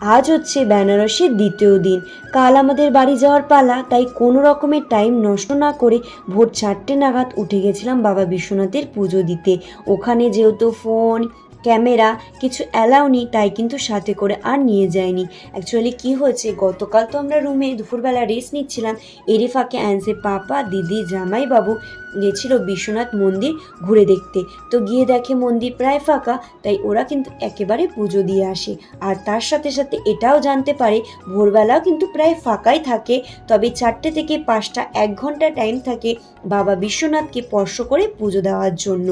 আজ হচ্ছে বেনারসের দ্বিতীয় দিন। কাল আমাদের বাড়ি যাওয়ার পালা, তাই কোনো রকমের টাইম নষ্ট না করে ভোর 4টে নাগাদ উঠে গেছিলাম বাবা বিশ্বনাথের পুজো দিতে। ওখানে যেহেতু ফোন ক্যামেরা কিছু অ্যালাউ নেই, তাই কিন্তু সাথে করে আর নিয়ে যায়নি। অ্যাকচুয়ালি কি হয়েছে, গতকাল তো আমরা রুমে দুপুরবেলা রেস্ট নিচ্ছিলাম, এরই ফাঁকে অ্যান্সের পাপা দিদি জামাইবাবু গেছিল বিশ্বনাথ মন্দির ঘুরে দেখতে। তো গিয়ে দেখে মন্দির প্রায় ফাঁকা, তাই ওরা কিন্তু একেবারে পুজো দিয়ে আসে। আর তার সাথে সাথে এটাও জানতে পারে ভোরবেলাও কিন্তু প্রায় ফাঁকাই থাকে, তবে 4টে থেকে 5টা 1 ঘন্টা টাইম থাকে বাবা বিশ্বনাথকে স্পর্শ করে পুজো দেওয়ার জন্য।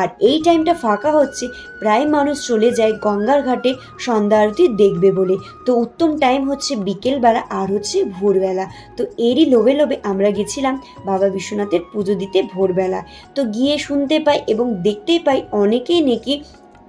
আর এই টাইমটা ফাঁকা হচ্ছে, প্রায় মানুষ চলে যায় গঙ্গার ঘাটে সন্ধ্যা আরতি দেখবে বলে। তো উত্তম টাইম হচ্ছে বিকেলবেলা আর হচ্ছে ভোরবেলা। তো এরই লোভে লোভে আমরা গেছিলাম বাবা বিশ্বনাথের পুজো দিতে ভোরবেলা। তো গিয়ে শুনতে পাই এবং দেখতেই পাই অনেকেই নাকি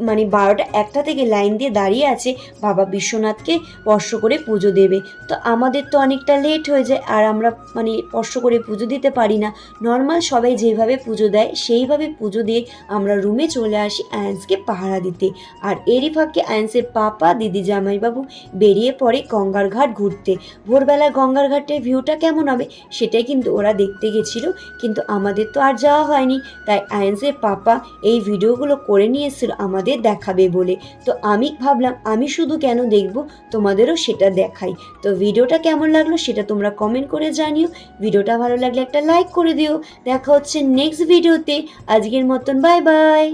মানে 12টা 1টা থেকে লাইন দিয়ে দাঁড়িয়ে আছে বাবা বিশ্বনাথকে স্পর্শ করে পুজো দেবে। তো আমাদের তো অনেকটা লেট হয়ে যায়, আর আমরা মানে স্পর্শ করে পুজো দিতে পারি না। নর্মাল সবাই যেভাবে পুজো দেয় সেইভাবে পুজো দিয়ে আমরা রুমে চলে আসি আয়ান্সকে পাহারা দিতে। আর এরই ফাঁকে আয়ান্সের পাপা দিদি জামাইবাবু বেরিয়ে পড়ে গঙ্গার ঘাট ঘুরতে। ভোরবেলা গঙ্গার ঘাটের ভিউটা কেমন হবে সেটাই কিন্তু ওরা দেখতে গেছিল, কিন্তু আমাদের তো আর যাওয়া হয়নি। তাই আয়ান্সের পাপা এই ভিডিওগুলো করে নিয়ে এসেছিল আমাদের দেখাবে বলে। তো আমি ভাবলাম আমি শুধু কেন দেখব, তোমাদেরও সেটা দেখাই। তো ভিডিওটা কেমন লাগলো সেটা তোমরা কমেন্ট করে জানিও। ভিডিওটা ভালো লাগলে একটা লাইক করে দিও। দেখা হচ্ছে নেক্সট ভিডিওতে। আজকের মতন বাই বাই।